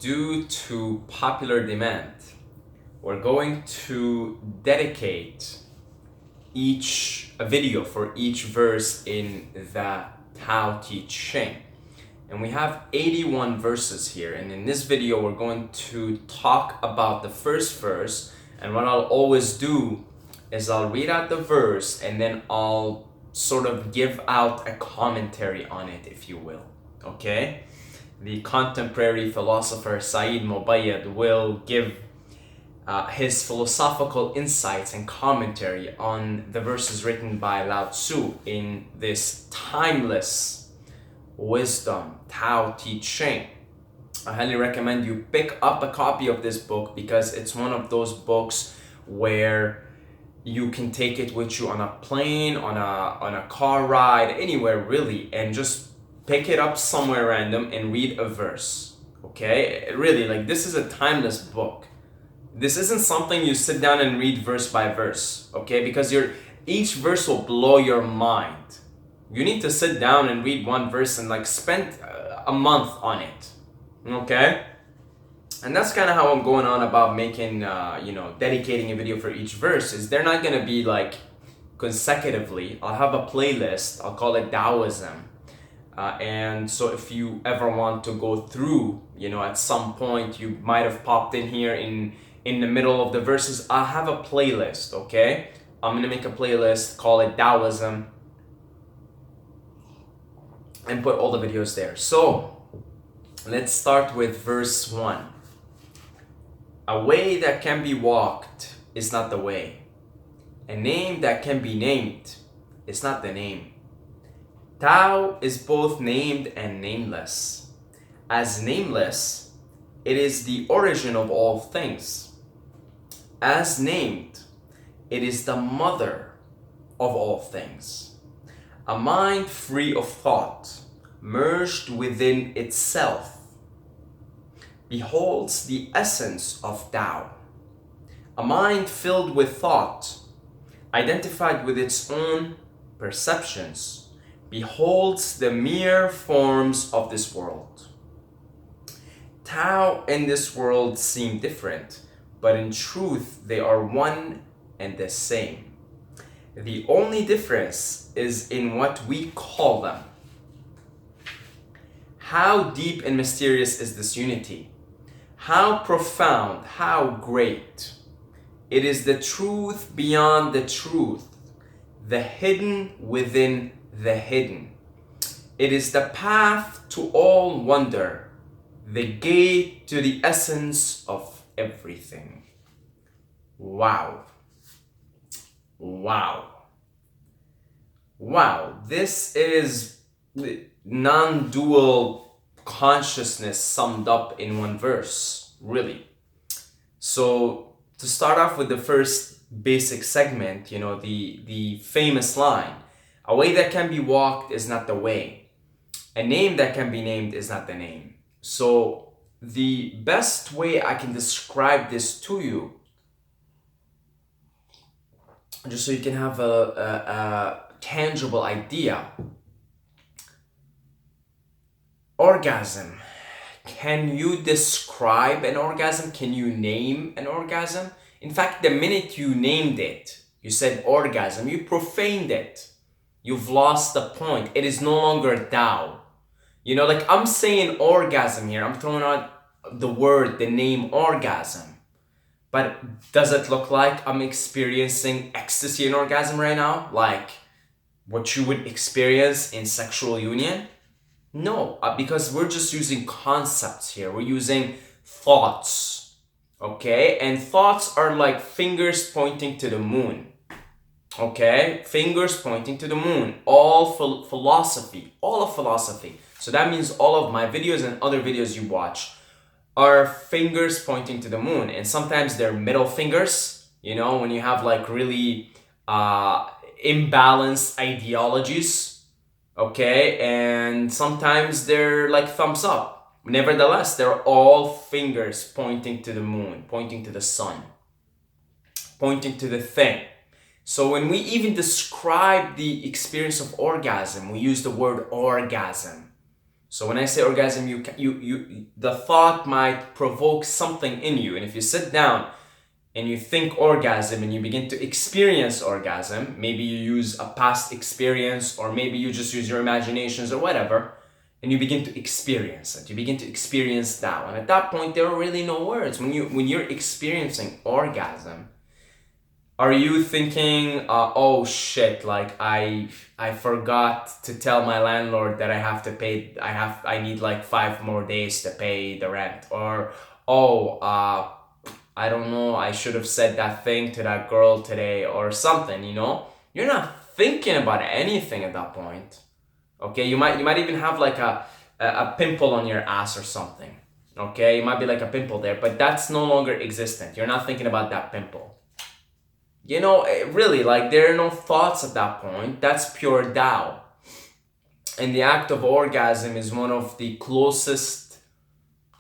due to popular demand, we're going to dedicate a video for each verse in the Tao Te Ching. And we have 81 verses here, and in this video we're going to talk about the first verse. And what I'll always do is I'll read out the verse and then I'll sort of give out a commentary on it, if you will. Okay? The contemporary philosopher Said Mubayyad will give his philosophical insights and commentary on the verses written by Lao Tzu in this timeless wisdom, Tao Te Ching. I highly recommend you pick up a copy of this book because it's one of those books where you can take it with you on a plane, on a car ride, anywhere really, and just pick it up somewhere random and read a verse. Okay? Really, like, this is a timeless book. This isn't something you sit down and read verse by verse, okay? Because each verse will blow your mind. You need to sit down and read one verse and like spend a month on it, okay? And that's kind of how I'm going on about making, dedicating a video for each verse. Is they're not gonna be like consecutively. I'll have a playlist. I'll call it Daoism. And so if you ever want to go through, at some point you might have popped in here in the middle of the verses, I'll have a playlist, okay? I'm gonna make a playlist, call it Daoism, and put all the videos there. So let's start with verse 1. A way that can be walked is not the way. A name that can be named is not the name. Tao is both named and nameless. As nameless, it is the origin of all things. As named, it is the mother of all things. A mind free of thought, merged within itself, beholds the essence of Tao. A mind filled with thought, identified with its own perceptions, beholds the mere forms of this world. Tao and this world seem different, but in truth they are one and the same. The only difference is in what we call them. How deep and mysterious is this unity? How profound, how great. It is the truth beyond the truth, the hidden within the hidden. It is the path to all wonder, the gate to the essence of everything. Wow. Wow, this is non-dual consciousness summed up in one verse, really. So to start off with the first basic segment, the famous line, a way that can be walked is not the way. A name that can be named is not the name. So the best way I can describe this to you, just so you can have a tangible idea. Orgasm. Can you describe an orgasm? Can you name an orgasm? In fact, the minute you named it, you said orgasm, you profaned it. You've lost the point. It is no longer Tao. Like I'm saying orgasm here. I'm throwing out the name orgasm. But does it look like I'm experiencing ecstasy and orgasm right now? Like what you would experience in sexual union? No, because we're just using concepts here. We're using thoughts, okay? And thoughts are like fingers pointing to the moon, okay? Fingers pointing to the moon. All philosophy, all of philosophy. So that means all of my videos and other videos you watch are fingers pointing to the moon. And sometimes they're middle fingers, when you have like really imbalanced ideologies, okay? And sometimes they're like thumbs up. Nevertheless, they're all fingers pointing to the moon, pointing to the sun, pointing to the thing. So when we even describe the experience of orgasm, we use the word orgasm. So when I say orgasm, the thought might provoke something in you. And if you sit down and you think orgasm and you begin to experience orgasm, maybe you use a past experience, or maybe you just use your imaginations or whatever, and you begin to experience it. You begin to experience that. And at that point, there are really no words. When you're experiencing orgasm, are you thinking, oh shit, like I forgot to tell my landlord that I have to pay, I need like 5 more days to pay the rent, or oh, I don't know, I should have said that thing to that girl today or something, you know? You're not thinking about anything at that point. Okay, you might even have like a pimple on your ass or something. Okay, it might be like a pimple there, but that's no longer existent. You're not thinking about that pimple. You know, really, like there are no thoughts at that point. That's pure Tao. And the act of orgasm is one of the closest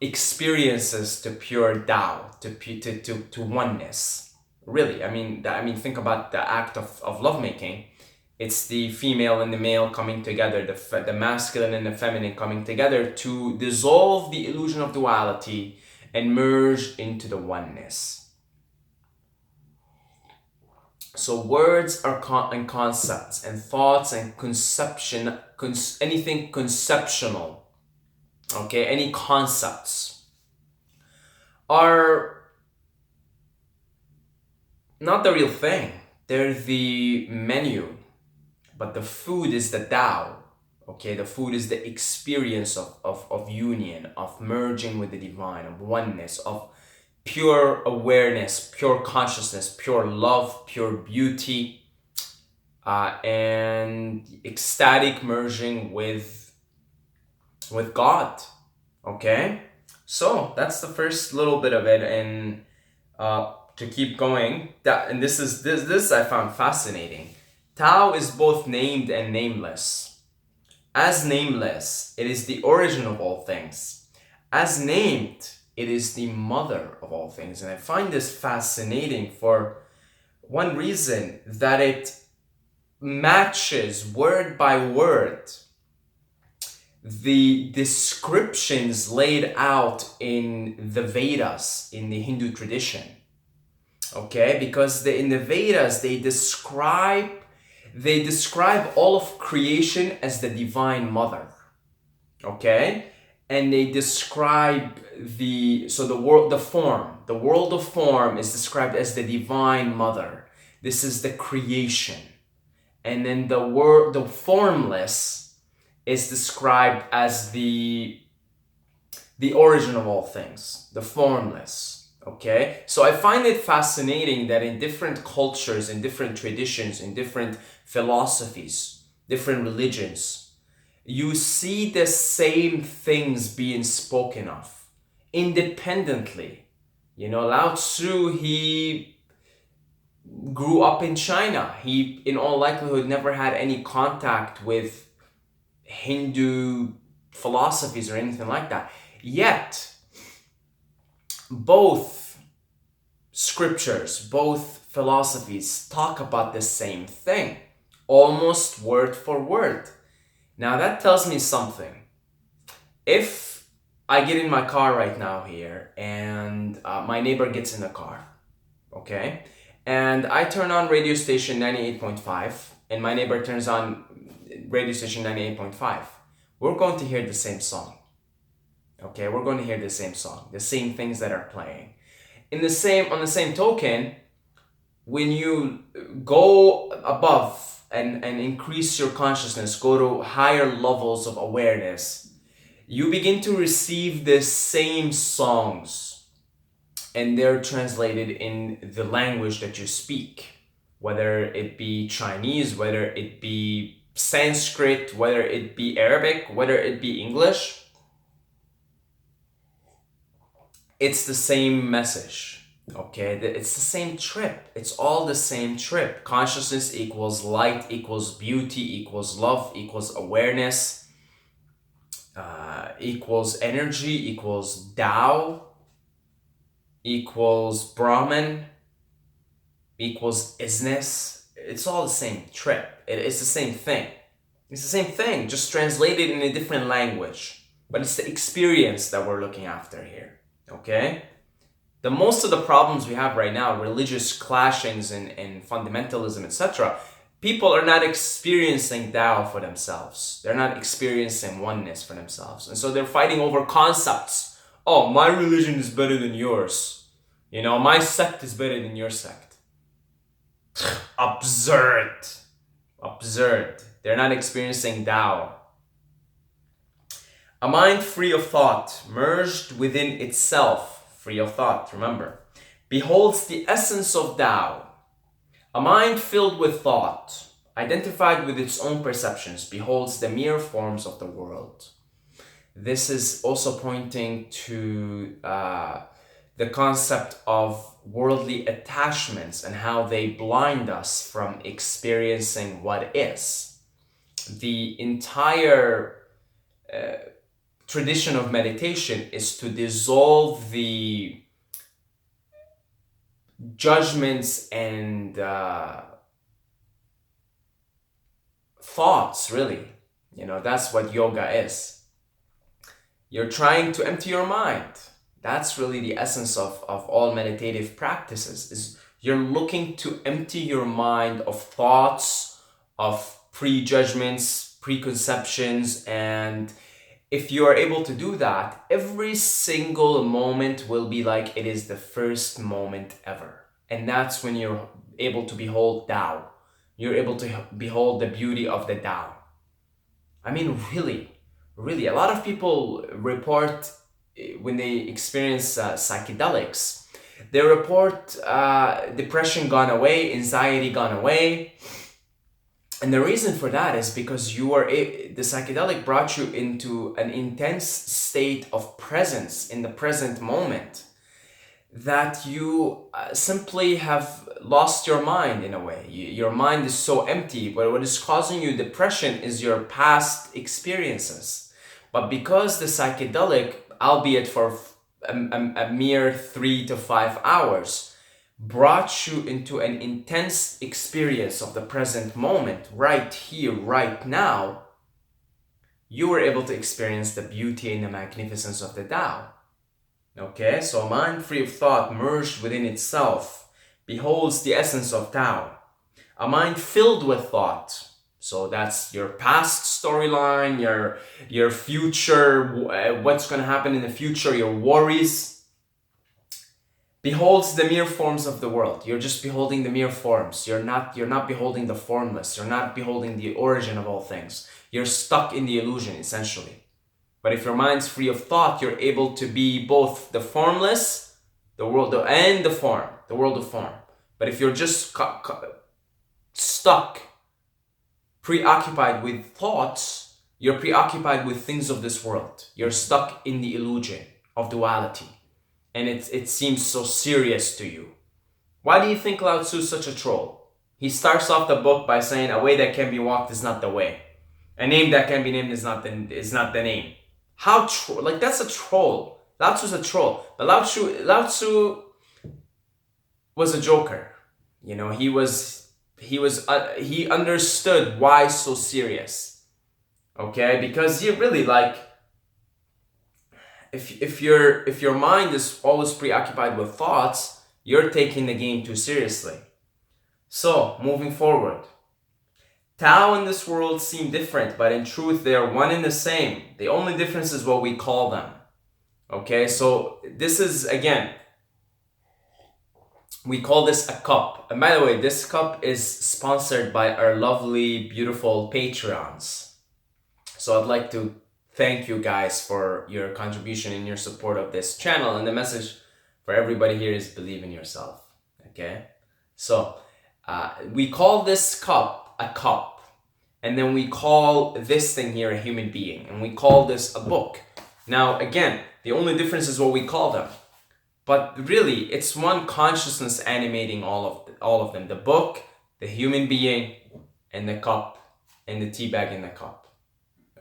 experiences to pure Tao, to oneness. Really, I mean, think about the act of lovemaking. It's the female and the male coming together, the masculine and the feminine coming together to dissolve the illusion of duality and merge into the oneness. So words are and concepts and thoughts and conception, anything conceptual, okay, any concepts are not the real thing. They're the menu, but the food is the Tao. Okay, the food is the experience of union, of merging with the divine, of oneness, of pure awareness, pure consciousness, pure love, pure beauty, and ecstatic merging with God. Okay, so that's the first little bit of it, and to keep going, and this I found fascinating. Tao is both named and nameless. As nameless, it is the origin of all things. As named, it is the mother of all things. And I find this fascinating for one reason, that it matches word by word the descriptions laid out in the Vedas, in the Hindu tradition. Okay, because in the Vedas they describe all of creation as the divine mother. Okay, and they describe the world of form is described as the divine mother. This is the creation. And then the formless is described as the origin of all things, the formless. Okay, so I find it fascinating that in different cultures, in different traditions, in different philosophies, different religions, you see the same things being spoken of independently. You know, Lao Tzu, he grew up in China. He, in all likelihood, never had any contact with Hindu philosophies or anything like that. Yet, both scriptures, both philosophies talk about the same thing, almost word for word. Now that tells me something. If I get in my car right now here and my neighbor gets in the car, okay, and I turn on radio station 98.5 and my neighbor turns on radio station 98.5, we're going to hear the same song. Okay, we're going to hear the same song, the same things that are playing. On the same token, when you go above and increase your consciousness, go to higher levels of awareness, you begin to receive the same songs, and they're translated in the language that you speak, whether it be Chinese, whether it be Sanskrit, whether it be Arabic, whether it be English. It's the same message, okay? It's the same trip. It's all the same trip. Consciousness equals light, equals beauty, equals love, equals awareness, equals energy, equals Tao, equals Brahman, equals isness. It's all the same trip. It's the same thing. It's the same thing, just translated in a different language. but it's the experience that we're looking after here, okay? The most of the problems we have right now, religious clashings and fundamentalism, etc., people are not experiencing Tao for themselves. They're not experiencing oneness for themselves. And so they're fighting over concepts. Oh, my religion is better than yours. You know, my sect is better than your sect. Absurd. Absurd. They're not experiencing Tao. A mind free of thought, merged within itself, free of thought, remember, beholds the essence of Tao. A mind filled with thought, identified with its own perceptions, beholds the mere forms of the world. This is also pointing to the concept of worldly attachments and how they blind us from experiencing what is. The entire tradition of meditation is to dissolve the judgments and thoughts, really. You know, that's what yoga is. You're trying to empty your mind. That's really the essence of all meditative practices, is you're looking to empty your mind of thoughts, of prejudgments, preconceptions, and if you are able to do that, every single moment will be like it is the first moment ever. And that's when you're able to behold Tao. You're able to behold the beauty of the Tao. I mean, really, a lot of people report when they experience psychedelics, they report depression gone away, anxiety gone away. And the reason for that is because the psychedelic brought you into an intense state of presence in the present moment that you simply have lost your mind in a way. Your mind is so empty, but what is causing you depression is your past experiences. But because the psychedelic, albeit for a mere 3 to 5 hours, brought you into an intense experience of the present moment, right here, right now, you were able to experience the beauty and the magnificence of the Tao. Okay, so a mind free of thought, merged within itself, beholds the essence of Tao. A mind filled with thought, so that's your past storyline, your future, what's going to happen in the future, your worries, beholds the mere forms of the world. You're just beholding the mere forms. You're not beholding the formless. You're not beholding the origin of all things. You're stuck in the illusion, essentially. But if your mind's free of thought, you're able to be both the formless, the world, and the form, the world of form. But if you're just stuck, preoccupied with thoughts, you're preoccupied with things of this world. You're stuck in the illusion of duality. And it seems so serious to you. Why do you think Lao Tzu is such a troll? He starts off the book by saying, a way that can be walked is not the way. A name that can be named is not the name. That's a troll. Lao Tzu's a troll. But Lao Tzu was a joker. You know, he understood why so serious. Okay? Because he really if your mind is always preoccupied with thoughts, you're taking the game too seriously. So, moving forward. Tao and this world seem different, but in truth they are one and the same. The only difference is what we call them. Okay, so this is, again, we call this a cup. And by the way, this cup is sponsored by our lovely, beautiful Patreons. So I'd like to thank you guys for your contribution and your support of this channel. And the message for everybody here is believe in yourself. Okay? So, we call this cup a cup. And then we call this thing here a human being. And we call this a book. Now, again, the only difference is what we call them. But really, it's one consciousness animating all of them. The book, the human being, and the cup, and the tea bag in the cup.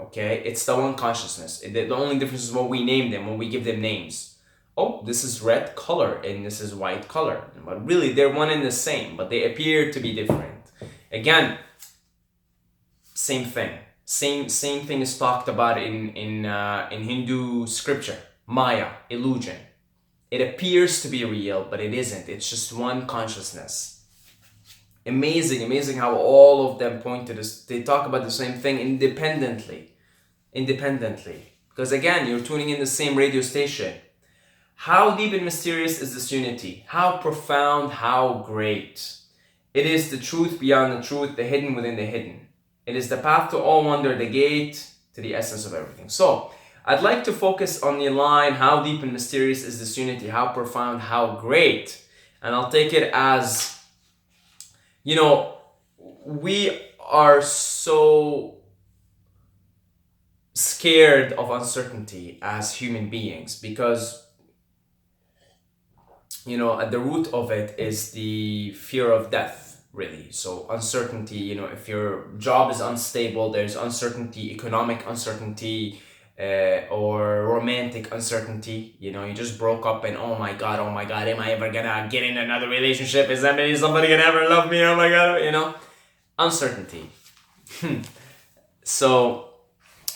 Okay, it's the one consciousness. The only difference is what we name them, when we give them names. Oh, this is red color and this is white color. But really, they're one and the same, but they appear to be different. Again, same thing. Same thing is talked about in Hindu scripture. Maya, illusion. It appears to be real, but it isn't. It's just one consciousness. Amazing how all of them point to this. They talk about the same thing independently. Because again, you're tuning in the same radio station. How deep and mysterious is this unity? How profound, how great. It is the truth beyond the truth, the hidden within the hidden. It is the path to all wonder, the gate to the essence of everything. So, I'd like to focus on the line, how deep and mysterious is this unity? How profound, how great. And I'll take it as, we are so scared of uncertainty as human beings because at the root of it is the fear of death, really. So uncertainty, if your job is unstable, there's uncertainty, economic uncertainty, or romantic uncertainty. You just broke up and oh my god, am I ever gonna get in another relationship? Is somebody gonna ever love me? Oh my god, uncertainty. So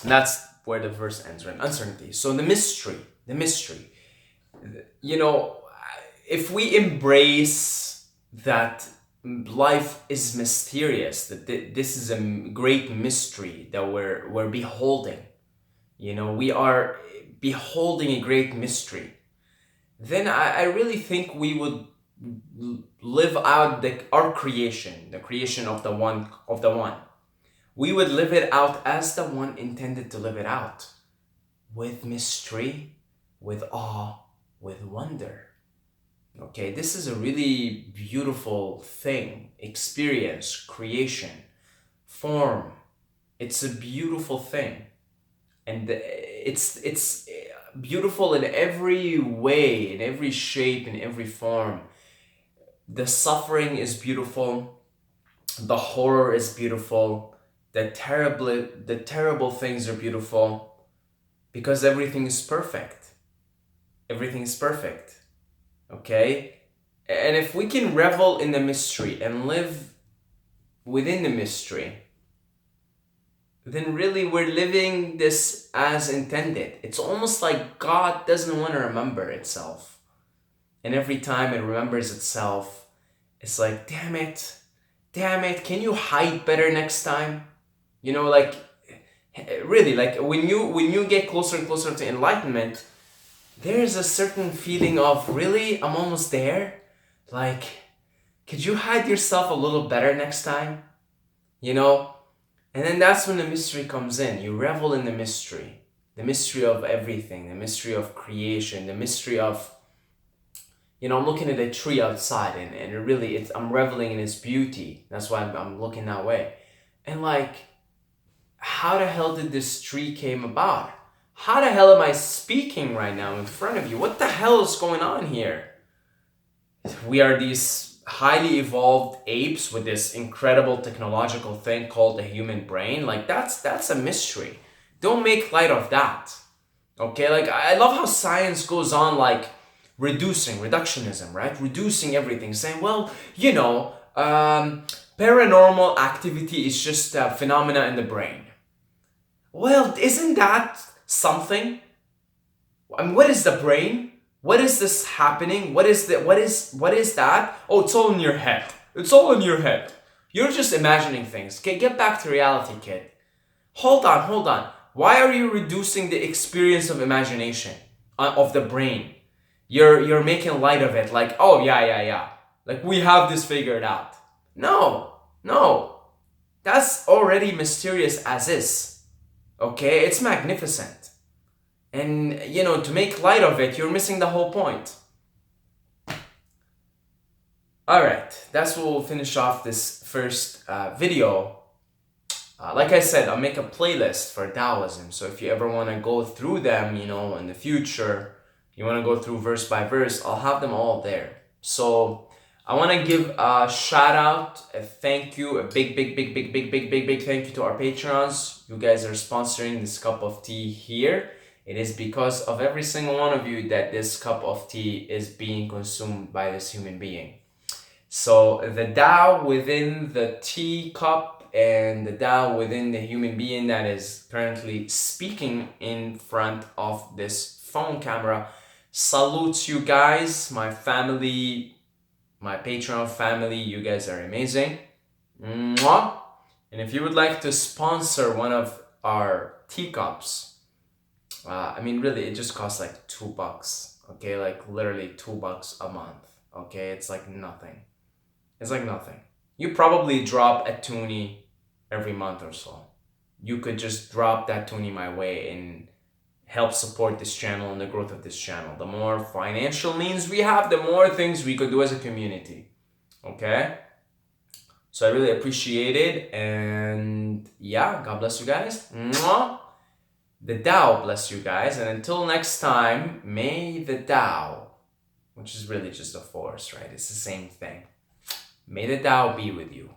that's where the verse ends, right? Uncertainty. So the mystery, if we embrace that life is mysterious, that this is a great mystery that we're beholding, we are beholding a great mystery, then I really think we would live out our creation, the creation of the one. We would live it out as the one intended to live it out, with mystery, with awe, with wonder. Okay, this is a really beautiful thing, experience, creation, form. It's a beautiful thing. And it's beautiful in every way, in every shape, in every form. The suffering is beautiful. The horror is beautiful. The terrible things are beautiful because everything is perfect. Everything is perfect. Okay? And if we can revel in the mystery and live within the mystery, then really we're living this as intended. It's almost like God doesn't want to remember itself. And every time it remembers itself, it's like, damn it, can you hide better next time? Really, like when you get closer and closer to enlightenment, there's a certain feeling of, really, I'm almost there? Like, could you hide yourself a little better next time? And then that's when the mystery comes in. You revel in the mystery of everything, the mystery of creation, the mystery of, I'm looking at a tree outside and really, I'm reveling in its beauty. That's why I'm looking that way. And like, how the hell did this tree came about? How the hell am I speaking right now in front of you? What the hell is going on here? We are these highly evolved apes with this incredible technological thing called the human brain. Like that's a mystery. Don't make light of that. Okay, like I love how science goes on like reductionism, right? Reducing everything, saying, well, paranormal activity is just a phenomena in the brain. Well, isn't that something? I mean, what is the brain? What is this happening? What is that? Oh, it's all in your head. It's all in your head. You're just imagining things. Okay, get back to reality, kid. Hold on. Why are you reducing the experience of imagination, of the brain? You're making light of it, like, oh yeah. Like we have this figured out. No. That's already mysterious as is. Okay, it's magnificent. And, to make light of it, you're missing the whole point. Alright, that's what we'll finish off this first video. Like I said, I'll make a playlist for Daoism. So if you ever want to go through them, in the future, you want to go through verse by verse, I'll have them all there. So I want to give a shout out, a thank you, a big thank you to our patrons. You guys are sponsoring this cup of tea here. It is because of every single one of you that this cup of tea is being consumed by this human being. So the Tao within the tea cup and the Tao within the human being that is currently speaking in front of this phone camera salutes you guys, my family, my Patreon family. You guys are amazing. Mwah. And if you would like to sponsor one of our teacups, I mean, really, it just costs like $2. Okay, like literally $2 a month. Okay, it's like nothing. It's like nothing. You probably drop a toonie every month or so. You could just drop that toonie my way and help support this channel and the growth of this channel. The more financial means we have, the more things we could do as a community. Okay? So I really appreciate it. And yeah, God bless you guys. Mwah. The Tao bless you guys. And until next time, may the Tao, which is really just a force, right? It's the same thing. May the Tao be with you.